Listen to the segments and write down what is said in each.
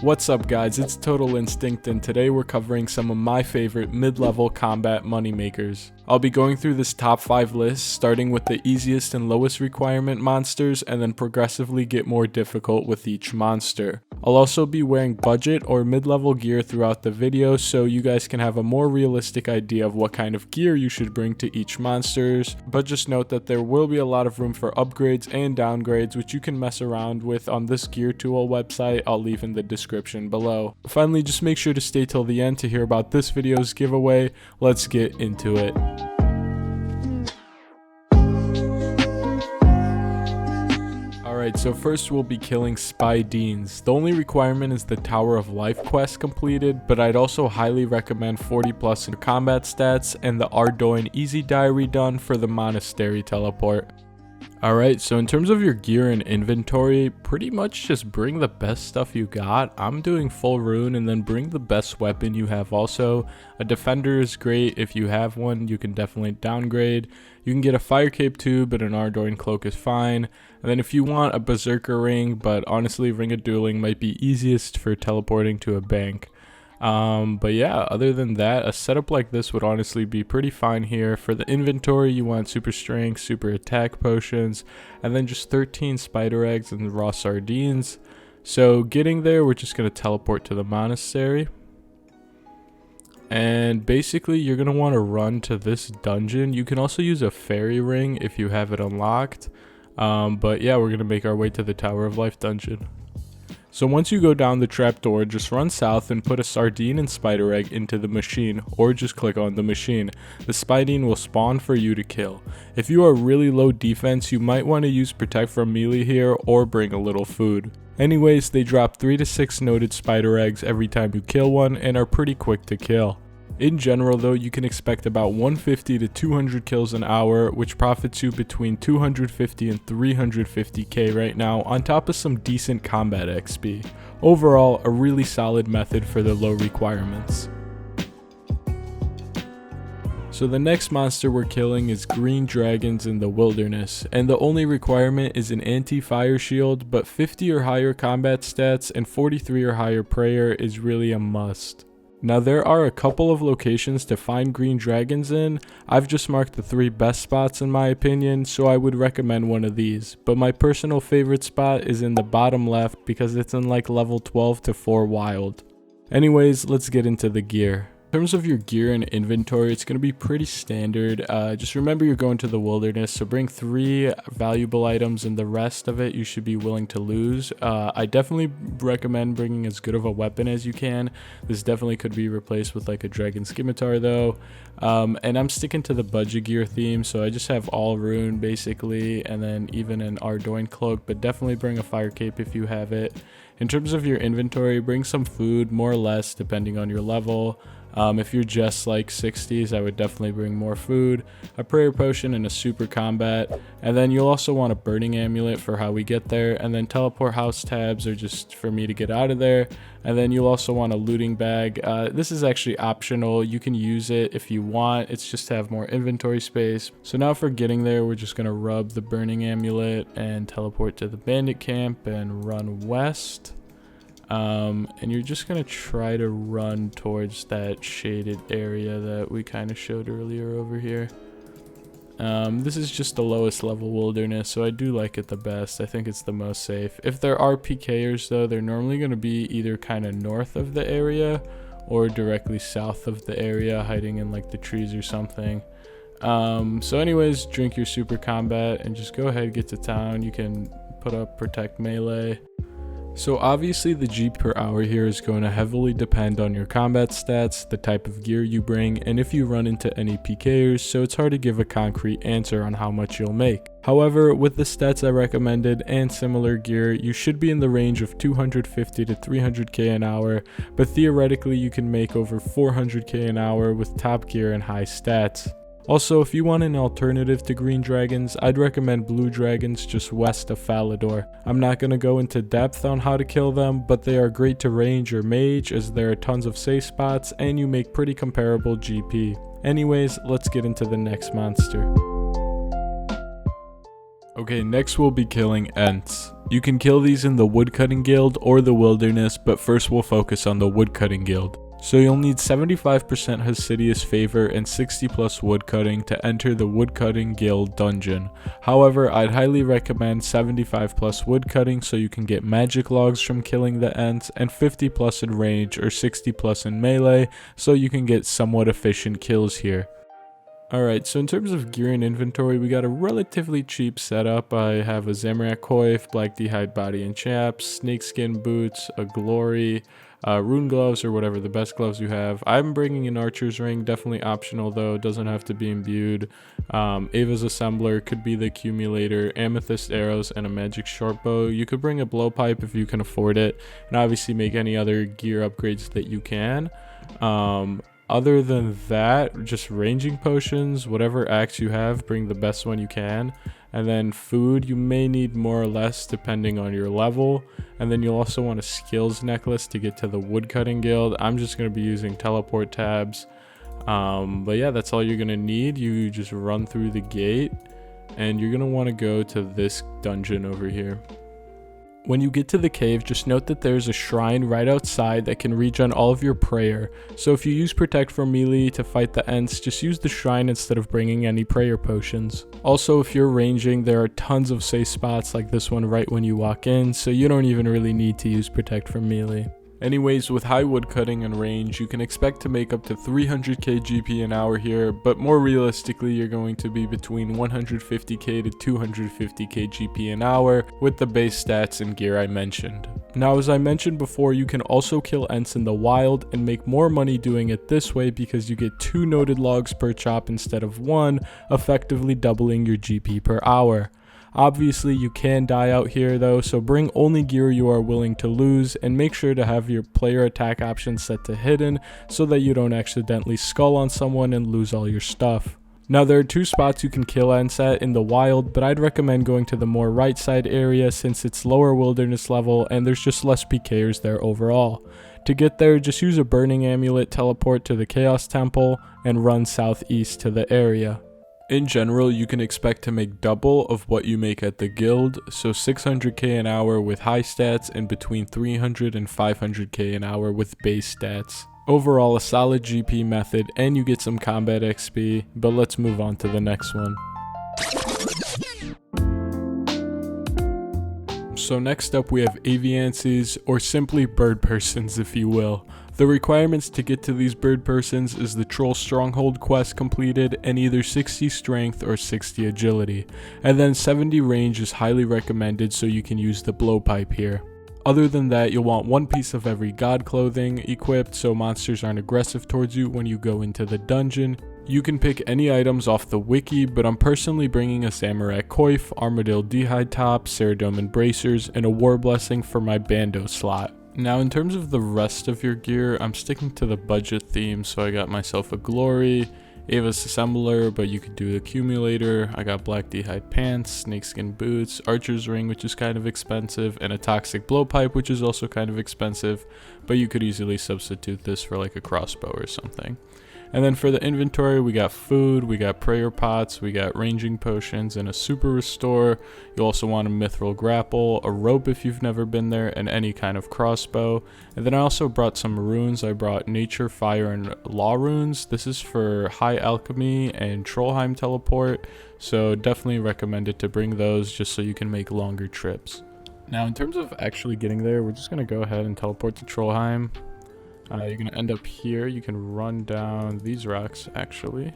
What's up guys, it's Total Instinct and today we're covering some of my favorite mid-level combat moneymakers. I'll be going through this top 5 list, starting with the easiest and lowest requirement monsters and then progressively get more difficult with each monster. I'll also be wearing budget or mid-level gear throughout the video so you guys can have a more realistic idea of what kind of gear you should bring to each monsters, but just note that there will be a lot of room for upgrades and downgrades which you can mess around with on this gear tool website I'll leave in the description below. Finally, just make sure to stay till the end to hear about this video's giveaway. Let's get into it. Alright, so first we'll be killing Spidines. The only requirement is the Tower of Life quest completed, but I'd also highly recommend 40+ in combat stats and the Ardoin Easy Diary done for the Monastery teleport. Alright, so in terms of your gear and inventory, pretty much just bring the best stuff you got. I'm doing full rune and then bring the best weapon you have also. A defender is great. If you have one, you can definitely downgrade. You can get a fire cape too, but an Ardoin cloak is fine. And then if you want a berserker ring, but honestly ring of dueling might be easiest for teleporting to a bank. But yeah, other than that, a setup like this would honestly be pretty fine here. For the inventory, you want super strength, super attack potions, and then just 13 spider eggs and raw sardines. So getting there, we're just going to teleport to the monastery. And basically, you're going to want to run to this dungeon. You can also use a fairy ring if you have it unlocked. But yeah, we're going to make our way to the Tower of Life dungeon. So once you go down the trapdoor, just run south and put a sardine and spider egg into the machine, or just click on the machine. The Spidine will spawn for you to kill. If you are really low defense, you might want to use protect from melee here or bring a little food. Anyways, they drop 3 to 6 noted spider eggs every time you kill one and are pretty quick to kill. In general though, you can expect about 150 to 200 kills an hour, which profits you between 250 and 350k right now, on top of some decent combat XP. Overall, a really solid method for the low requirements. So the next monster we're killing is green dragons in the wilderness, and the only requirement is an anti-fire shield, but 50 or higher combat stats and 43 or higher prayer is really a must. Now there are a couple of locations to find green dragons in. I've just marked the 3 best spots in my opinion, so I would recommend one of these. But my personal favorite spot is in the bottom left because it's in like level 12 to 4 wild. Anyways, let's get into the gear. In terms of your gear and inventory, it's going to be pretty standard. Just remember you're going to the wilderness, so bring 3 valuable items and the rest of it you should be willing to lose. I definitely recommend bringing as good of a weapon as you can. This definitely could be replaced with like a dragon scimitar though. And I'm sticking to the budget gear theme, so I just have all rune basically, and then even an Ardoin cloak, but definitely bring a fire cape if you have it. In terms of your inventory, bring some food, more or less depending on your level. If you're just like 60s, I would definitely bring more food, a prayer potion, and a super combat. And then you'll also want a burning amulet for how we get there, and then teleport house tabs are just for me to get out of there. And then you'll also want a looting bag. This is actually optional. You can use it if you want. It's just to have more inventory space. So now for getting there, we're just going to rub the burning amulet and teleport to the bandit camp and run west. And you're just going to try to run towards that shaded area that we kind of showed earlier over here. This is just the lowest level wilderness, so I do like it the best. I think it's the most safe. If there are PKers though, they're normally going to be either kind of north of the area or directly south of the area, hiding in like the trees or something. So anyways, drink your super combat and just go ahead, get to town. You can put up protect melee. So obviously the G per hour here is going to heavily depend on your combat stats, the type of gear you bring, and if you run into any PKers, so it's hard to give a concrete answer on how much you'll make. However, with the stats I recommended and similar gear, you should be in the range of 250 to 300k an hour, but theoretically you can make over 400k an hour with top gear and high stats. Also, if you want an alternative to green dragons, I'd recommend blue dragons just west of Falador. I'm not going to go into depth on how to kill them, but they are great to range or mage as there are tons of safe spots and you make pretty comparable GP. Anyways, let's get into the next monster. Okay, next we'll be killing Ents. You can kill these in the Woodcutting Guild or the Wilderness, but first we'll focus on the Woodcutting Guild. So you'll need 75% Hasidious favor and 60 plus woodcutting to enter the Woodcutting Guild dungeon. However, I'd highly recommend 75 plus woodcutting so you can get magic logs from killing the Ents, and 50 plus in range or 60 plus in melee so you can get somewhat efficient kills here. Alright, so in terms of gear and inventory, we got a relatively cheap setup. I have a Zamorak coif, black d'hide body and chaps, snakeskin boots, a glory, rune gloves or whatever the best gloves you have. I'm bringing an archer's ring, definitely optional though, doesn't have to be imbued. Ava's assembler could be the accumulator, amethyst arrows, and a magic short bow. You could bring a blowpipe if you can afford it, and obviously make any other gear upgrades that you can. Other than that, just ranging potions, whatever axe you have, bring the best one you can. And then food, you may need more or less depending on your level. And then you'll also want a skills necklace to get to the Woodcutting Guild. I'm just going to be using teleport tabs. But yeah, that's all you're going to need. You just run through the gate and you're going to want to go to this dungeon over here. When you get to the cave, just note that there's a shrine right outside that can regen all of your prayer. So if you use Protect from melee to fight the Ents, just use the shrine instead of bringing any prayer potions. Also, if you're ranging, there are tons of safe spots like this one right when you walk in, so you don't even really need to use Protect from melee. Anyways, with high woodcutting and range, you can expect to make up to 300k GP an hour here, but more realistically, you're going to be between 150k to 250k GP an hour with the base stats and gear I mentioned. Now, as I mentioned before, you can also kill Ents in the wild and make more money doing it this way because you get 2 noted logs per chop instead of 1, effectively doubling your GP per hour. Obviously, you can die out here though, so bring only gear you are willing to lose, and make sure to have your player attack option set to hidden so that you don't accidentally skull on someone and lose all your stuff. Now, there are 2 spots you can kill Ents at in the wild, but I'd recommend going to the more right side area since it's lower wilderness level and there's just less PKers there overall. To get there, just use a burning amulet, teleport to the Chaos Temple, and run southeast to the area. In general, you can expect to make double of what you make at the guild, so 600k an hour with high stats and between 300 and 500k an hour with base stats. Overall, a solid GP method, and you get some combat XP, but let's move on to the next one. So next up we have Aviansies, or simply bird persons if you will. The requirements to get to these bird persons is the Troll Stronghold quest completed and either 60 strength or 60 agility, and then 70 range is highly recommended so you can use the blowpipe here. Other than that, you'll want 1 piece of every god clothing equipped so monsters aren't aggressive towards you when you go into the dungeon. You can pick any items off the wiki, but I'm personally bringing a Zamorak coif, armadillo d'hide top, Ceradomin bracers, and a war blessing for my bando slot. Now, in terms of the rest of your gear, I'm sticking to the budget theme, so I got myself a glory, Ava's assembler, but you could do the accumulator. I got black d'hide pants, snakeskin boots, archer's ring, which is kind of expensive, and a toxic blowpipe, which is also kind of expensive, but you could easily substitute this for like a crossbow or something. And then for the inventory, we got food, we got prayer pots, we got ranging potions, and a super restore. You also want a mithril grapple, a rope if you've never been there, and any kind of crossbow. And then I also brought some runes. I brought nature, fire, and law runes. This is for high alchemy and Trollheim teleport, so definitely recommended to bring those just so you can make longer trips. Now, in terms of actually getting there, we're just going to go ahead and teleport to Trollheim. You're going to end up here. You can run down these rocks, actually.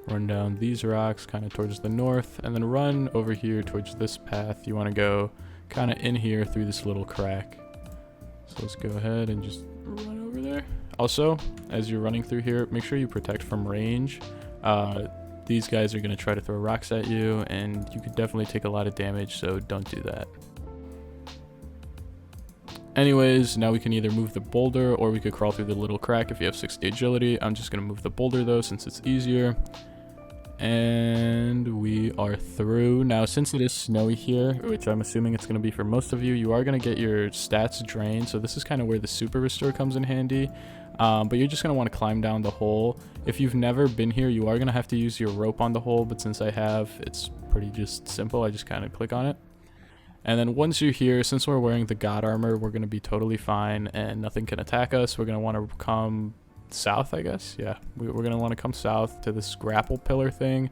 Run down these rocks kind of towards the north, and then run over here towards this path. You want to go kind of in here through this little crack. So let's go ahead and just run over there. Also, as you're running through here, make sure you protect from range. These guys are going to try to throw rocks at you, and you could definitely take a lot of damage, so don't do that. Anyways, now we can either move the boulder or we could crawl through the little crack if you have 60 agility. I'm just going to move the boulder though since it's easier. And we are through. Now, since it is snowy here, which I'm assuming it's going to be for most of you, you are going to get your stats drained. So this is kind of where the super restore comes in handy. But you're just going to want to climb down the hole. If you've never been here, you are going to have to use your rope on the hole. But since I have, it's pretty just simple. I just kind of click on it. And then once you're here, since we're wearing the god armor, we're going to be totally fine and nothing can attack us. We're going to want to come south, I guess. Yeah, we're going to want to come south to this grapple pillar thing.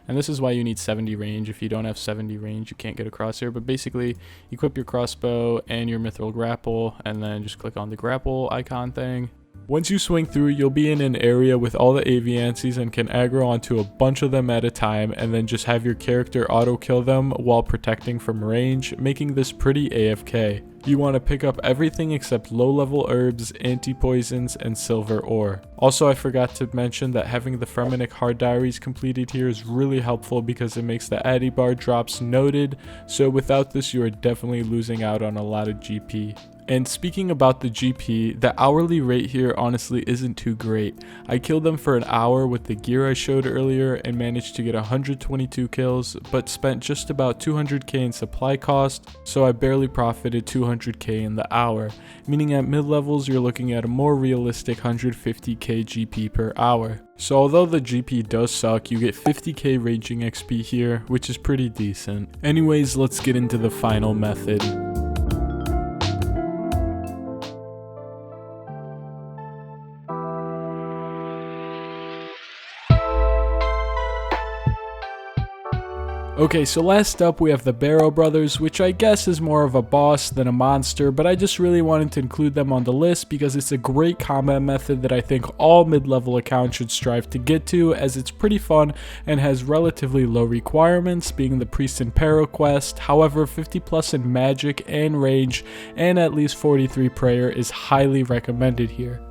And this is why you need 70 range. If you don't have 70 range, you can't get across here. But basically, equip your crossbow and your mithril grapple, and then just click on the grapple icon thing. Once you swing through, you'll be in an area with all the Aviansies and can aggro onto a bunch of them at a time, and then just have your character auto kill them while protecting from range, making this pretty AFK. You want to pick up everything except low level herbs, anti-poisons, and silver ore. Also, I forgot to mention that having the Fremennik hard diaries completed here is really helpful because it makes the Addy bar drops noted, so without this you are definitely losing out on a lot of GP. And speaking about the GP, the hourly rate here honestly isn't too great. I killed them for an hour with the gear I showed earlier and managed to get 122 kills, but spent just about 200k in supply cost, so I barely profited 200k in the hour, meaning at mid levels you're looking at a more realistic 150k GP per hour. So although the GP does suck, you get 50k raging XP here, which is pretty decent. Anyways, let's get into the final method. Okay, so last up we have the Barrow brothers, which I guess is more of a boss than a monster, but I just really wanted to include them on the list because it's a great combat method that I think all mid-level accounts should strive to get to, as it's pretty fun and has relatively low requirements, being the Priest and Peril quest. However, 50 plus in magic and range and at least 43 prayer is highly recommended here.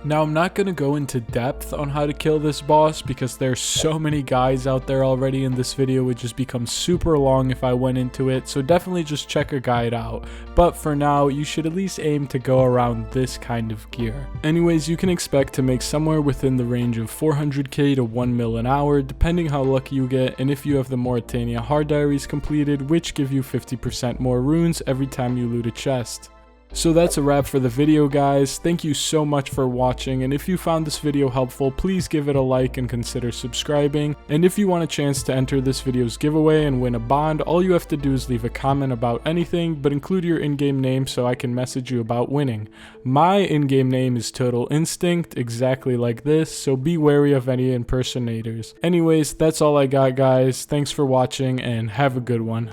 Now, I'm not going to go into depth on how to kill this boss because there's so many guides out there already, and this video would just become super long if I went into it, so definitely just check a guide out. But for now, you should at least aim to go around this kind of gear. Anyways, you can expect to make somewhere within the range of 400k to 1 mil an hour, depending how lucky you get, and if you have the Mauritania hard diaries completed, which give you 50% more runes every time you loot a chest. So that's a wrap for the video, guys. Thank you so much for watching, and if you found this video helpful, please give it a like and consider subscribing. And if you want a chance to enter this video's giveaway and win a bond, all you have to do is leave a comment about anything, but include your in-game name so I can message you about winning. My in-game name is Total Instinct, exactly like this, so be wary of any impersonators. Anyways, that's all I got, guys. Thanks for watching and have a good one.